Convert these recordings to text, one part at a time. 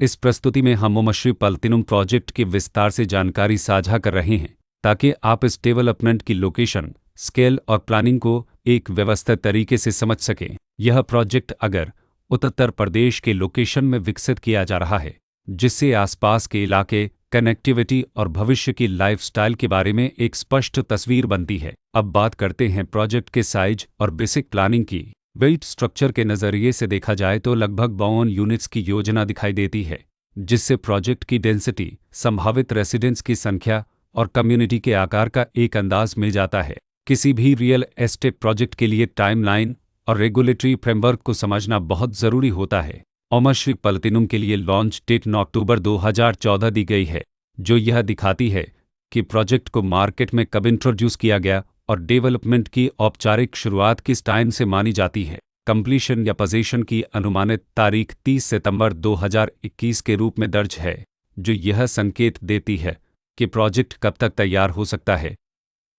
इस प्रस्तुति में हम ओमश्री प्लैटिनम प्रोजेक्ट की विस्तार से जानकारी साझा कर रहे हैं ताकि आप इस डेवलपमेंट की लोकेशन, स्केल और प्लानिंग को एक व्यवस्थित तरीके से समझ सकें। यह प्रोजेक्ट अगर उत्तर प्रदेश के लोकेशन में विकसित किया जा रहा है, जिससे आसपास के इलाके, कनेक्टिविटी और भविष्य की लाइफस्टाइल के बारे में एक स्पष्ट तस्वीर बनती है। अब बात करते हैं प्रोजेक्ट के साइज और बेसिक प्लानिंग की। वेट स्ट्रक्चर के नज़रिए से देखा जाए तो लगभग 52 यूनिट्स की योजना दिखाई देती है, जिससे प्रोजेक्ट की डेंसिटी, संभावित रेसिडेंट्स की संख्या और कम्युनिटी के आकार का एक अंदाज मिल जाता है। किसी भी रियल एस्टेट प्रोजेक्ट के लिए टाइमलाइन और रेगुलेटरी फ्रेमवर्क को समझना बहुत ज़रूरी होता है। ओमश्री प्लैटिनम के लिए लॉन्च डेट 9 अक्टूबर 2014 दी गई है, जो यह दिखाती है कि प्रोजेक्ट को मार्केट में कब इंट्रोड्यूस किया गया और डेवलपमेंट की औपचारिक शुरुआत किस टाइम से मानी जाती है। कंप्लीशन या पोजीशन की अनुमानित तारीख 30 सितंबर 2021 के रूप में दर्ज है, जो यह संकेत देती है कि प्रोजेक्ट कब तक तैयार हो सकता है।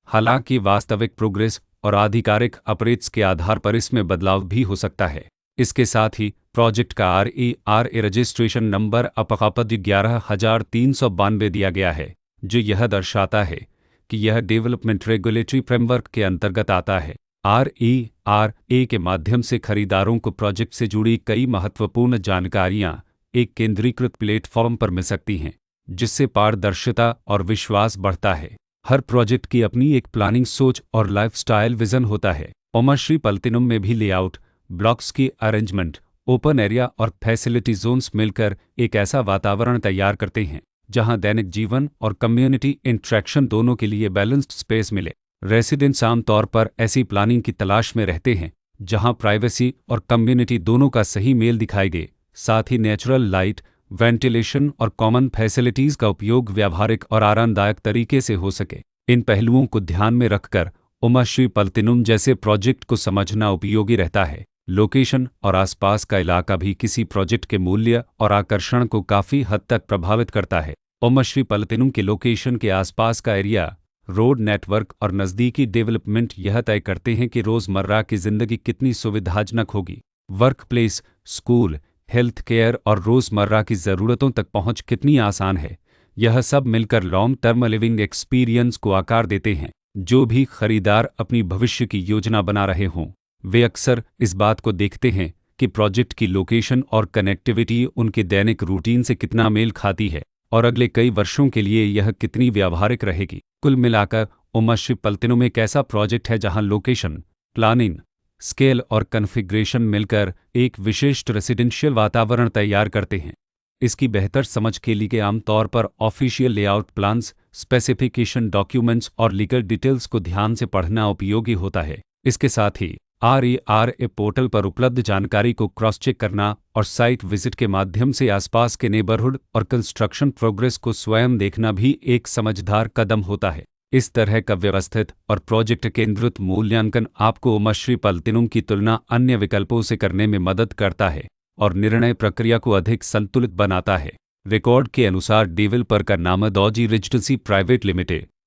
हालांकि वास्तविक प्रोग्रेस और आधिकारिक अपडेट्स के आधार पर इसमें बदलाव भी हो सकता है। इसके साथ ही प्रोजेक्ट का RERA रजिस्ट्रेशन नंबर अपकापद 11,392 दिया गया है, जो यह दर्शाता है कि यह डेवलपमेंट रेगुलेटरी फ्रेमवर्क के अंतर्गत आता है। RERA के माध्यम से खरीदारों को प्रोजेक्ट से जुड़ी कई महत्वपूर्ण जानकारियां एक केंद्रीकृत प्लेटफॉर्म पर मिल सकती हैं, जिससे पारदर्शिता और विश्वास बढ़ता है। हर प्रोजेक्ट की अपनी एक प्लानिंग सोच और लाइफस्टाइल विजन होता है। ओमश्री प्लैटिनम में भी लेआउट, ब्लॉक्स की अरेंजमेंट, ओपन एरिया और फैसिलिटी जोन्स मिलकर एक ऐसा वातावरण तैयार करते हैं जहां दैनिक जीवन और कम्युनिटी इंटरेक्शन दोनों के लिए बैलेंस्ड स्पेस मिले। रेसिडेंट्स आमतौर पर ऐसी प्लानिंग की तलाश में रहते हैं जहां प्राइवेसी और कम्युनिटी दोनों का सही मेल दिखाई दे, साथ ही नेचुरल लाइट, वेंटिलेशन और कॉमन फैसिलिटीज़ का उपयोग व्यावहारिक और आरामदायक तरीके से हो सके। इन पहलुओं को ध्यान में रखकर ओमश्री प्लैटिनम जैसे प्रोजेक्ट को समझना उपयोगी रहता है। लोकेशन और आसपास का इलाका भी किसी प्रोजेक्ट के मूल्य और आकर्षण को काफ़ी हद तक प्रभावित करता है। ओमश्री प्लैटिनम के लोकेशन के आसपास का एरिया, रोड नेटवर्क और नज़दीकी डेवलपमेंट यह तय करते हैं कि रोज़मर्रा की ज़िंदगी कितनी सुविधाजनक होगी। Work place, school, health care और रोज़मर्रा की ज़रूरतों तक पहुंच कितनी आसान है। यह सब मिलकर लॉन्ग टर्म लिविंग एक्सपीरियंस को आकार देते हैं। जो भी खरीदार अपनी भविष्य की योजना बना रहे हों, वे अक्सर इस बात को देखते हैं कि प्रोजेक्ट की लोकेशन और कनेक्टिविटी उनके दैनिक रूटीन से कितना मेल खाती है और अगले कई वर्षों के लिए यह कितनी व्यावहारिक रहेगी। कुल मिलाकर ओमश्री प्लैटिनम एक ऐसा प्रोजेक्ट है जहां लोकेशन, प्लानिंग, स्केल और कॉन्फ़िगरेशन मिलकर एक विशिष्ट रेसिडेंशियल वातावरण तैयार करते हैं। इसकी बेहतर समझ के लिए आमतौर पर official layout plans, specification documents और लीगल डिटेल्स को ध्यान से पढ़ना उपयोगी होता है। इसके साथ ही RERA पोर्टल पर उपलब्ध जानकारी को क्रॉस चेक करना और साइट विजिट के माध्यम से आसपास के नेबरहुड और कंस्ट्रक्शन प्रोग्रेस को स्वयं देखना भी एक समझदार कदम होता है। इस तरह का व्यवस्थित और प्रोजेक्ट केंद्रित मूल्यांकन आपको ओमश्री प्लैटिनम की तुलना अन्य विकल्पों से करने में मदद करता है और निर्णय प्रक्रिया को अधिक संतुलित बनाता है। रिकॉर्ड के अनुसार डेवलपर का नाम डॉजी रेजिडेंसी प्राइवेट लिमिटेड